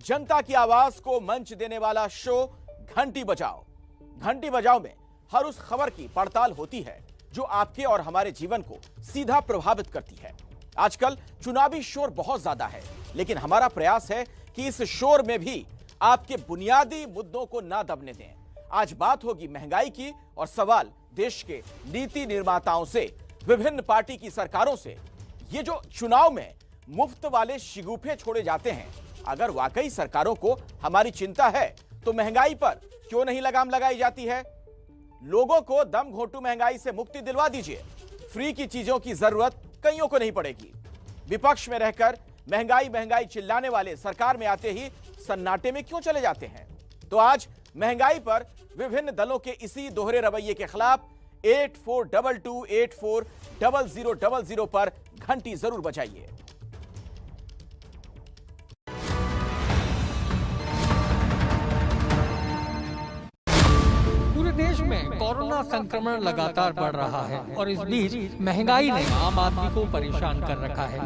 जनता की आवाज को मंच देने वाला शो घंटी बजाओ। घंटी बजाओ में हर उस खबर की पड़ताल होती है जो आपके और हमारे जीवन को सीधा प्रभावित करती है। आजकल चुनावी शोर बहुत ज्यादा है, लेकिन हमारा प्रयास है कि इस शोर में भी आपके बुनियादी मुद्दों को ना दबने दें। आज बात होगी महंगाई की और सवाल देश के नीति निर्माताओं से, विभिन्न पार्टी की सरकारों से। ये जो चुनाव में मुफ्त वाले शिगुफे छोड़े जाते हैं, अगर वाकई सरकारों को हमारी चिंता है तो महंगाई पर क्यों नहीं लगाम लगाई जाती है? लोगों को दम घोंटू महंगाई से मुक्ति दिलवा दीजिए। फ्री की चीजों की जरूरत कईयों को नहीं पड़ेगी। विपक्ष में रहकर महंगाई महंगाई चिल्लाने वाले सरकार में आते ही सन्नाटे में क्यों चले जाते हैं? तो आज महंगाई पर विभिन्न दलों के इसी दोहरे रवैये के खिलाफ 8422840000 पर घंटी जरूर बजाइए। पूरे देश में कोरोना संक्रमण लगातार बढ़ रहा है और इस बीच महंगाई ने आम आदमी को परेशान कर रखा है।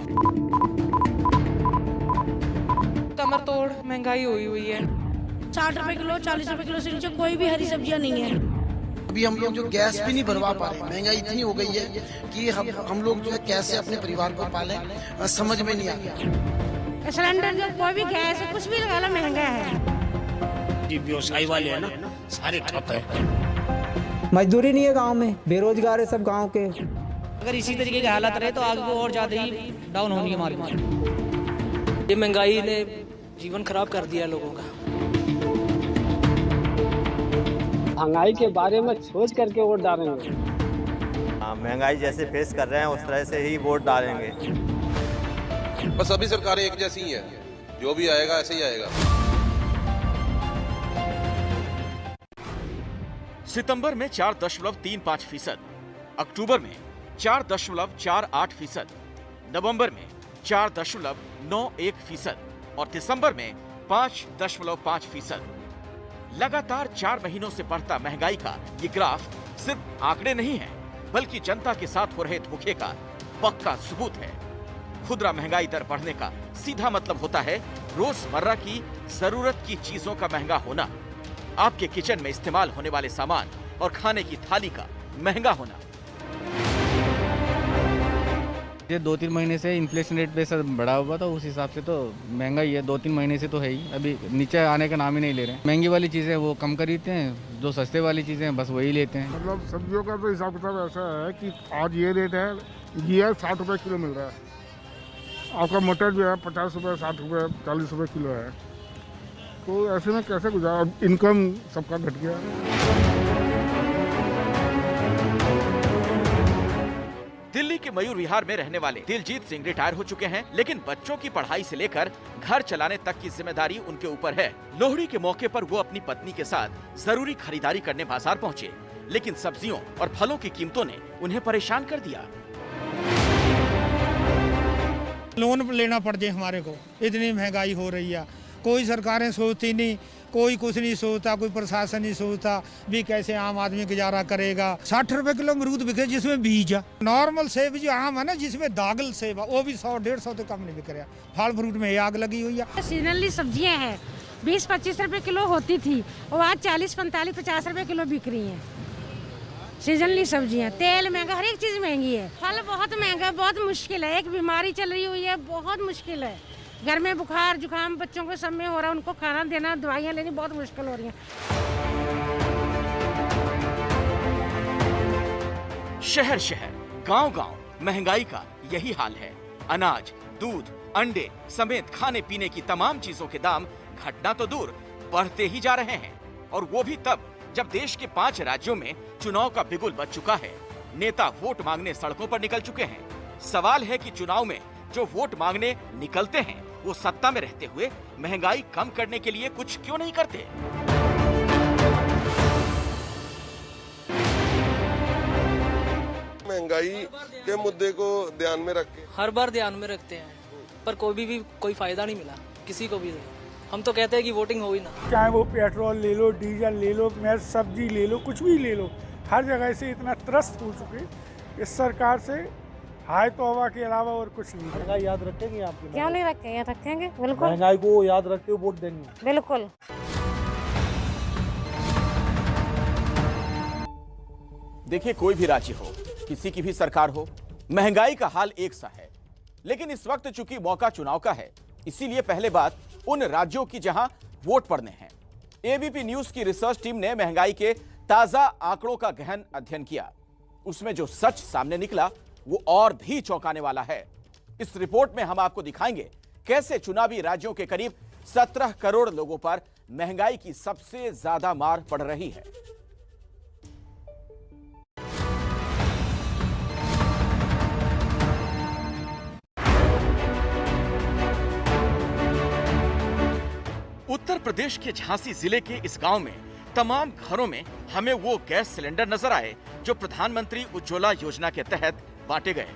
कमर तोड़ महंगाई हुई है। 60 रुपए किलो, 40 रुपए किलो से नीचे कोई भी हरी सब्जियां नहीं है। अभी हम लोग जो गैस भी नहीं भरवा पा रहे, महंगाई इतनी हो गई है कि हम लोग जो है कैसे अपने परिवार को पालें, समझ में नहीं आता। सिलेंडर जो कोई भी गैस कुछ भी लगा लो महंगा है। व्यवसायी वाले है ना, सारे ठप है। मजदूरी नहीं है गांव में, बेरोजगार है सब गांव के। अगर इसी तरीके के हालात रहे तो आगे और ज्यादा ही डाउन होनी है मार्केट। ये महंगाई ने जीवन खराब कर दिया लोगों का। महंगाई के बारे में सोच करके वोट डालेंगे। महंगाई जैसे फेस कर रहे हैं उस तरह से ही वोट डालेंगे। बस सभी सरकारें एक जैसी ही है, जो भी आएगा ऐसे ही आएगा। सितंबर में 4.35%, अक्टूबर में 4.48%, नवंबर में 4.91% और दिसंबर में 5.5%। लगातार 4 महीनों से बढ़ता महंगाई का ये ग्राफ सिर्फ आंकड़े नहीं है, बल्कि जनता के साथ हो रहे धोखे का पक्का सबूत है। खुदरा महंगाई दर बढ़ने का सीधा मतलब होता है रोजमर्रा की जरूरत की चीजों का महंगा होना, आपके किचन में इस्तेमाल होने वाले सामान और खाने की थाली का महंगा होना। ये 2-3 महीने से इन्फ्लेशन रेट पे सब बढ़ा हुआ था, उस हिसाब से तो महंगाई है। 2-3 महीने से तो है ही, अभी नीचे आने का नाम ही नहीं ले रहे हैं। महंगी वाली चीज़ें वो कम खरीदते हैं, जो सस्ते वाली चीज़ें बस वही लेते हैं। मतलब सब्जियों का तो हिसाब किताब ऐसा है कि आज ये रेट है, ये 60 रुपये किलो मिल रहा है। आपका मटर जो है 50 रुपये, 60 रुपये, 40 रुपये किलो है। तो ऐसे में कैसे गुजारा? इनकम सबका घट गया है। दिल्ली के मयूर विहार में रहने वाले दिलजीत सिंह रिटायर हो चुके हैं, लेकिन बच्चों की पढ़ाई से लेकर घर चलाने तक की जिम्मेदारी उनके ऊपर है। लोहड़ी के मौके पर वो अपनी पत्नी के साथ जरूरी खरीदारी करने बाजार पहुंचे, लेकिन सब्जियों और फलों की कीमतों ने उन्हें परेशान कर दिया। लोन लेना पड़ जाए हमारे को, इतनी महंगाई हो रही है। कोई सरकारें सोचती नहीं, कोई कुछ नहीं सोचता, कोई प्रशासन नहीं सोचता भी कैसे आम आदमी गुजारा करेगा। 60 रुपए किलो अमरूद बिके जिसमें बीज है। नॉर्मल सेब जो आम है ना, जिसमें दागल सेब है, वो भी 100-150 से कम नहीं बिक रहा। फल फ्रूट में आग लगी हुई है। सीजनली सब्जियां हैं, 20-25 रुपए किलो होती थी, और आज 40-45-50 रुपए किलो बिक रही हैं। सीजनली सब्जियां, तेल महंगा, हर एक चीज महंगी है। फल बहुत महंगा, बहुत मुश्किल है। एक बीमारी चल रही हुई है, बहुत मुश्किल है। घर में बुखार जुकाम बच्चों को सब में हो रहा है, उनको खाना देना, दवाइयाँ लेनी बहुत मुश्किल हो रही हैं। शहर शहर, गांव गांव महंगाई का यही हाल है। अनाज, दूध, अंडे समेत खाने पीने की तमाम चीजों के दाम घटना तो दूर, बढ़ते ही जा रहे हैं। और वो भी तब जब देश के 5 राज्यों में चुनाव का बिगुल बज चुका है। नेता वोट मांगने सड़कों पर निकल चुके हैं। सवाल है कि चुनाव में जो वोट मांगने निकलते हैं, वो सत्ता में रहते हुए महंगाई कम करने के लिए कुछ क्यों नहीं करते? महंगाई के मुद्दे को ध्यान में रख के हर बार ध्यान में रखते हैं, पर कोई फायदा नहीं मिला किसी को भी। हम तो कहते हैं कि वोटिंग हो ही ना। चाहे वो पेट्रोल ले लो, डीजल ले लो, सब्जी ले लो, कुछ भी ले लो, हर जगह से इतना त्रस्त हो चुके इस सरकार से। हाय तो हवा के अलावा और कुछ नहीं। महंगाई याद रखेंगे आपकी? क्यों नहीं रखेंगे, रखेंगे बिल्कुल। महंगाई को याद रखते हुए वोट देंगे? बिल्कुल। देखिए, कोई भी राज्य हो, किसी की भी सरकार हो, महंगाई का हाल एक सा है। लेकिन इस वक्त चूंकि मौका चुनाव का है, इसीलिए पहले बात उन राज्यों की जहां वोट पड़ने हैं। एबीपी न्यूज की रिसर्च टीम ने महंगाई के ताजा आंकड़ों का गहन अध्ययन किया। उसमें जो सच सामने निकला वो और भी चौंकाने वाला है। इस रिपोर्ट में हम आपको दिखाएंगे कैसे चुनावी राज्यों के करीब 17 करोड़ लोगों पर महंगाई की सबसे ज्यादा मार पड़ रही है। उत्तर प्रदेश के झांसी जिले के इस गांव में तमाम घरों में हमें वो गैस सिलेंडर नजर आए जो प्रधानमंत्री उज्ज्वला योजना के तहत बांटे गए।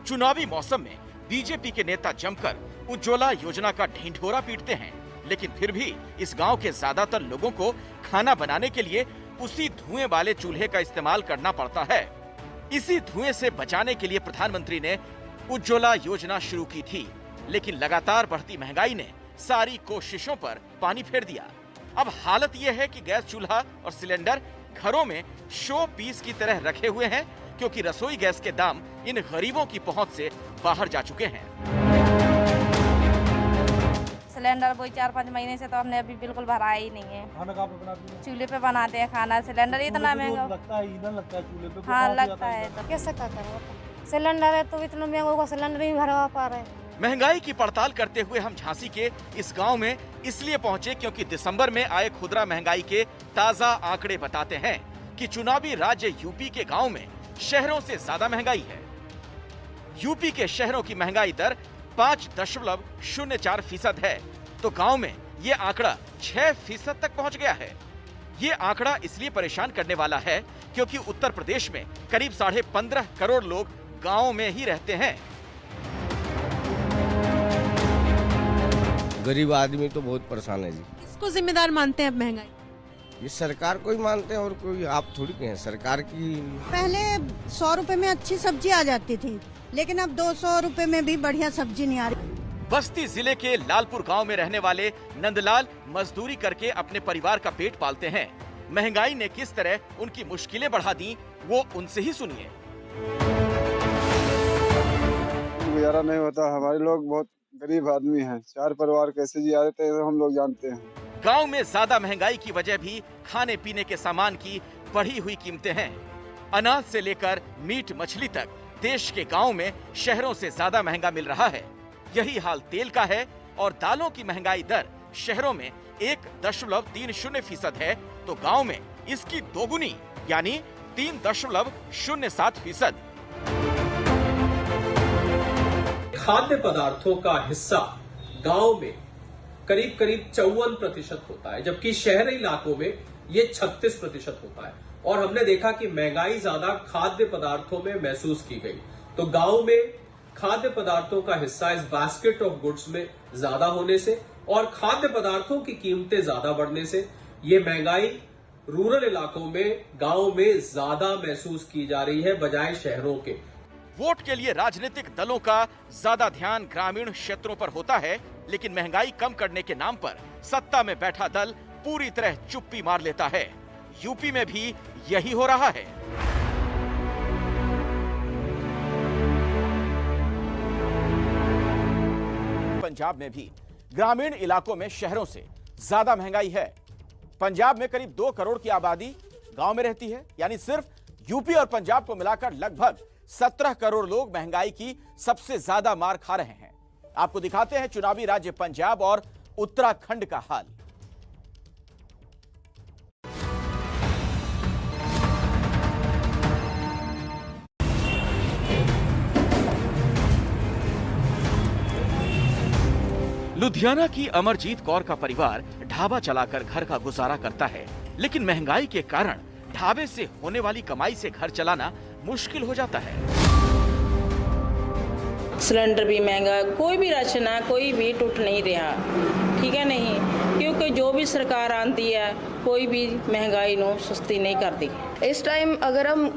चुनावी मौसम में बीजेपी के नेता जमकर उज्ज्वला योजना का ढिंढोरा पीटते हैं, लेकिन फिर भी इस गांव के ज्यादातर लोगों को खाना बनाने के लिए उसी धुएं वाले चूल्हे का इस्तेमाल करना पड़ता है। इसी धुएं से बचाने के लिए प्रधानमंत्री ने उज्ज्वला योजना शुरू की थी, लेकिन लगातार बढ़ती महंगाई ने सारी कोशिशों पर पानी फेर दिया। अब हालत यह है कि गैस चूल्हा और सिलेंडर घरों में शो पीस की तरह रखे हुए हैं, क्योंकि रसोई गैस के दाम इन गरीबों की पहुंच से बाहर जा चुके हैं। सिलेंडर वही 4-5 महीने से तो हमने अभी बिल्कुल भराया ही नहीं है। खाना कहाँ पे बनाती हैं? चूल्हे पे बनाते हैं खाना। सिलेंडर इतना महंगा लगता है, ईंधन लगता है चूल्हे पे। हाँ लगता है। तो कैसे क्या करो, सिलेंडर है तो इतना महंगा होगा, सिलेंडर नहीं भरवा पा रहे। महंगाई की पड़ताल करते हुए हम झांसी के इस गांव में इसलिए पहुंचे क्योंकि दिसंबर में आए खुदरा महंगाई के ताजा आंकड़े बताते हैं कि चुनावी राज्य यूपी के गांव में शहरों से ज्यादा महंगाई है। यूपी के शहरों की महंगाई दर 5.04% है, तो गांव में ये आंकड़ा 6% तक पहुंच गया है। ये आंकड़ा इसलिए परेशान करने वाला है क्योंकि उत्तर प्रदेश में करीब 15.5 करोड़ लोग गाँव में ही रहते हैं। गरीब आदमी तो बहुत परेशान है जी। किसको जिम्मेदार मानते हैं अब महंगाई? ये सरकार को ही मानते हैं और कोई आप थोड़ी कहें सरकार की। पहले 100 रुपए में अच्छी सब्जी आ जाती थी, लेकिन अब 200 रुपए में भी बढ़िया सब्जी नहीं आ रही। बस्ती जिले के लालपुर गांव में रहने वाले नंदलाल मजदूरी करके अपने परिवार का पेट पालते हैं। महंगाई ने किस तरह उनकी मुश्किलें बढ़ा दी, वो उनसे ही सुनिए। गुजारा नहीं होता, हमारे लोग बहुत गरीब आदमी हैं, 4 परिवार कैसे जी आते हैं हम लोग जानते हैं। गांव में ज्यादा महंगाई की वजह भी खाने पीने के सामान की बढ़ी हुई कीमतें हैं। अनाज से लेकर मीट मछली तक देश के गांव में शहरों से ज्यादा महंगा मिल रहा है। यही हाल तेल का है और दालों की महंगाई दर शहरों में 1.30% है, तो गांव में इसकी दोगुनी यानी 3.07%। खाद्य पदार्थों का हिस्सा गांव में करीब 54% होता है, जबकि शहरी इलाकों में ये 36% होता है। और हमने देखा कि महंगाई ज्यादा खाद्य पदार्थों में महसूस की गई, तो गांव में खाद्य पदार्थों का हिस्सा इस बास्केट ऑफ गुड्स में ज्यादा होने से और खाद्य पदार्थों की कीमतें ज्यादा बढ़ने से ये महंगाई रूरल इलाकों में, गांव में ज्यादा महसूस की जा रही है बजाय शहरों के। वोट के लिए राजनीतिक दलों का ज्यादा ध्यान ग्रामीण क्षेत्रों पर होता है, लेकिन महंगाई कम करने के नाम पर सत्ता में बैठा दल पूरी तरह चुप्पी मार लेता है। यूपी में भी यही हो रहा है। पंजाब में भी ग्रामीण इलाकों में शहरों से ज्यादा महंगाई है। पंजाब में करीब 2 करोड़ की आबादी गांव में रहती है, यानी सिर्फ यूपी और पंजाब को मिलाकर लगभग 17 करोड़ लोग महंगाई की सबसे ज्यादा मार खा रहे हैं। आपको दिखाते हैं चुनावी राज्य पंजाब और उत्तराखंड का हाल। लुधियाना की अमरजीत कौर का परिवार ढाबा चलाकर घर का गुजारा करता है, लेकिन महंगाई के कारण ढाबे से होने वाली कमाई से घर चलाना मुश्किल हो जाता है। सिलेंडर भी महंगा, कोई भी राशन है, कोई भी टूट नहीं रहा, ठीक है नहीं। क्योंकि जो भी सरकार आती है कोई भी महंगाई नो सस्ती नहीं करती। इस टाइम अगर हम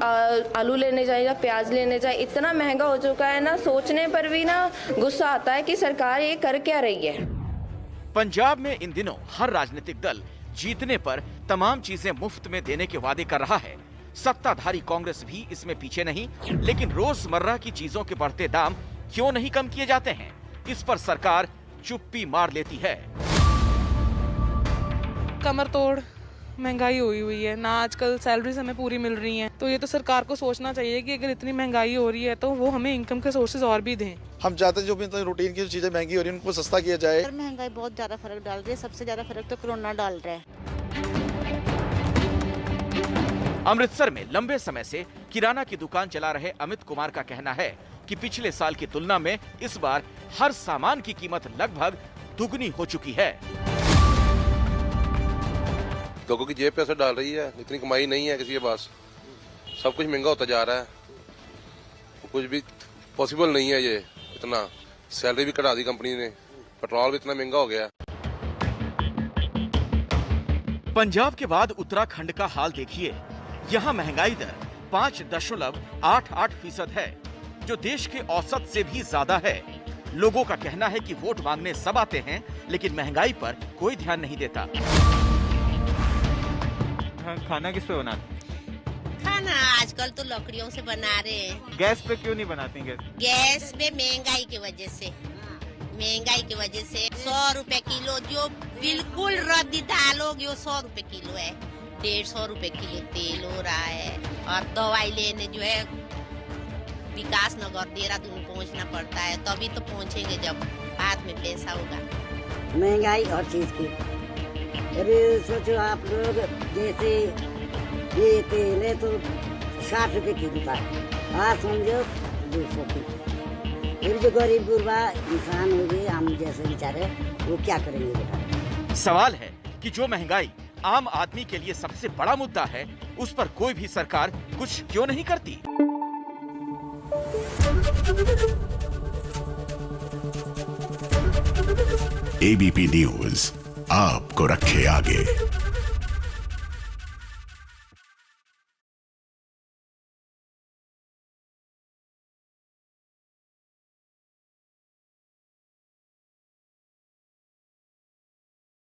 आलू लेने जाए या प्याज लेने जाए, इतना महंगा हो चुका है ना, सोचने पर भी ना गुस्सा आता है कि सरकार ये कर क्या रही है। पंजाब में इन दिनों हर राजनीतिक दल जीतने पर तमाम चीजें मुफ्त में देने के वादे कर रहा है। सत्ताधारी कांग्रेस भी इसमें पीछे नहीं, लेकिन रोजमर्रा की चीजों के बढ़ते दाम क्यों नहीं कम किए जाते हैं, इस पर सरकार चुप्पी मार लेती है। कमर तोड़ महंगाई हुई है ना, आजकल सैलरीज हमें पूरी मिल रही हैं, तो ये तो सरकार को सोचना चाहिए कि अगर इतनी महंगाई हो रही है तो वो हमें इनकम के सोर्सेज और भी दें। हम चाहते हैं जो भी रूटीन की चीजें महंगी हो रही है उनको सस्ता किया जाए। महंगाई बहुत ज्यादा फर्क डाल रही है, सबसे ज्यादा फर्क तो कोरोना डाल रहा है। अमृतसर में लंबे समय से किराना की दुकान चला रहे अमित कुमार का कहना है कि पिछले साल की तुलना में इस बार हर सामान की कीमत लगभग दुगनी हो चुकी है। लोगों की जेब पे असर डाल रही है, इतनी कमाई नहीं है किसी के पास, सब कुछ महंगा होता जा रहा है, कुछ भी पॉसिबल नहीं है ये इतना। सैलरी भी कटा दी कंपनी ने, पेट्रोल भी इतना महंगा हो गया। पंजाब के बाद उत्तराखंड का हाल देखिए। यहाँ महंगाई दर 5.88% है, जो देश के औसत से भी ज्यादा है। लोगों का कहना है कि वोट मांगने सब आते हैं, लेकिन महंगाई पर कोई ध्यान नहीं देता। खाना किस पे बनाते? खाना आजकल तो लकड़ियों से बना रहे हैं। गैस पे क्यों नहीं बनाती? गैस पे महंगाई की वजह से 100 रुपए किलो, जो बिल्कुल रद्दी दाल होगी वो 100 रुपए किलो है। 150 रुपए किलो तेल हो रहा है, और दवाई लेने जो है विकास नगर देहरादून पहुंचना पड़ता है, तभी तो पहुंचेंगे जब हाथ में पैसा होगा। महंगाई हर चीज की। अरे सोचो आप लोग, जैसे ये तेल है तो 60 रुपए किलो था, आज समझो 200 की। फिर जो गरीब गुरबा इंसान हो गए, हम जैसे बेचारे, वो क्या करेंगे बेटा? सवाल है कि जो महंगाई आम आदमी के लिए सबसे बड़ा मुद्दा है, उस पर कोई भी सरकार कुछ क्यों नहीं करती? एबीपी न्यूज आपको रखे आगे।